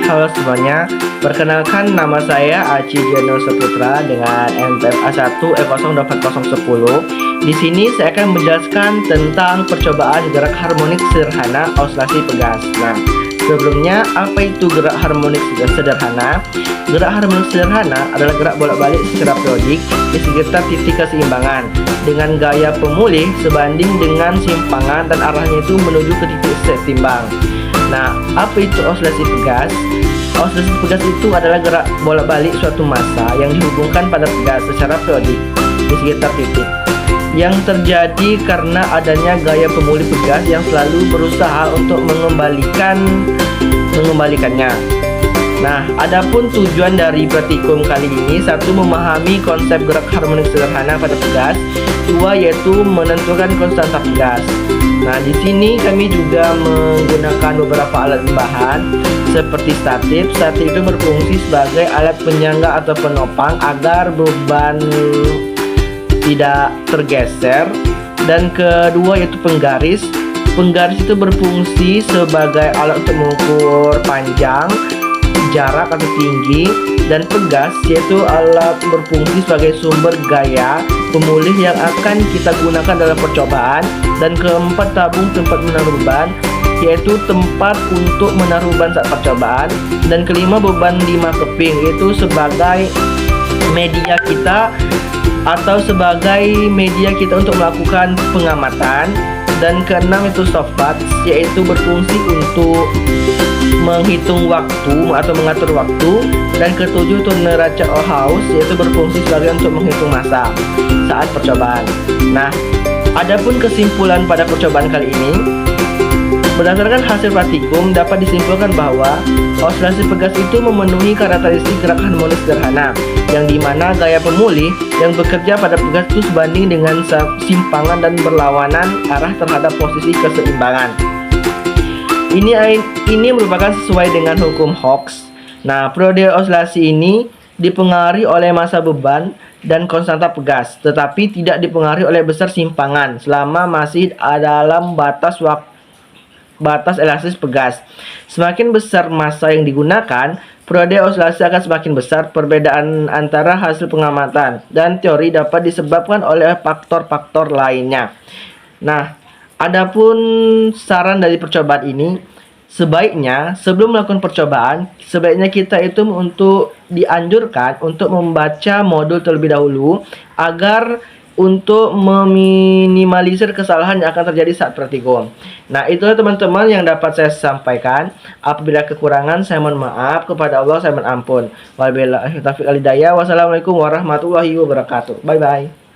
Halo semuanya, perkenalkan nama saya Aci Jeno Saputra dengan NPM A1E04010. Di sini saya akan menjelaskan tentang percobaan gerak harmonik sederhana osilasi pegas. Nah, sebelumnya apa itu gerak harmonik sederhana? Gerak harmonik sederhana adalah gerak bolak-balik secara periodik di sekitar titik keseimbangan dengan gaya pemulih sebanding dengan simpangan dan arahnya itu menuju ke titik setimbang. Nah, apa itu osilasi pegas? Osilasi pegas itu adalah gerak bolak-balik suatu massa yang dihubungkan pada pegas secara periodik di sekitar titik, yang terjadi karena adanya gaya pemulih pegas yang selalu berusaha untuk mengembalikannya. Nah, adapun tujuan dari praktikum kali ini, satu, memahami konsep gerak harmonik sederhana pada pegas, dua, yaitu menentukan konstanta pegas. Nah, di sini kami juga menggunakan beberapa alat tambahan seperti statif. Statif itu berfungsi sebagai alat penyangga atau penopang agar beban tidak tergeser. Dan kedua yaitu penggaris. Penggaris itu berfungsi sebagai alat untuk mengukur panjang, jarak atau tinggi, dan pegas yaitu alat berfungsi sebagai sumber gaya pemulih yang akan kita gunakan dalam percobaan. Dan keempat, tabung tempat menaruh beban yaitu tempat untuk menaruh beban saat percobaan. Dan kelima, beban 5 keping yaitu sebagai media kita atau sebagai media kita untuk melakukan pengamatan. Dan keenam itu softbox yaitu berfungsi untuk menghitung waktu atau mengatur waktu. Dan ketujuh itu neraca Ohaus yaitu berfungsi sebagai untuk menghitung massa saat percobaan. Nah, adapun kesimpulan pada percobaan kali ini, berdasarkan hasil praktikum dapat disimpulkan bahwa osilasi pegas itu memenuhi karakteristik gerak harmonis sederhana, yang dimana gaya pemulih yang bekerja pada pegas itu sebanding dengan simpangan dan berlawanan arah terhadap posisi keseimbangan. Ini merupakan sesuai dengan hukum Hooke. Nah, periode osilasi ini dipengaruhi oleh massa beban dan konstanta pegas, tetapi tidak dipengaruhi oleh besar simpangan selama masih dalam batas elastis pegas. Semakin besar massa yang digunakan, periode osilasi akan semakin besar. Perbedaan antara hasil pengamatan dan teori dapat disebabkan oleh faktor-faktor lainnya. Nah, adapun saran dari percobaan ini, sebaiknya sebelum melakukan percobaan, sebaiknya kita itu dianjurkan untuk membaca modul terlebih dahulu agar untuk meminimalisir kesalahan yang akan terjadi saat praktikum. Nah, itulah teman-teman yang dapat saya sampaikan. Apabila kekurangan, saya mohon maaf. Kepada Allah saya mohon ampun. Wassalamualaikum warahmatullahi wabarakatuh. Bye bye.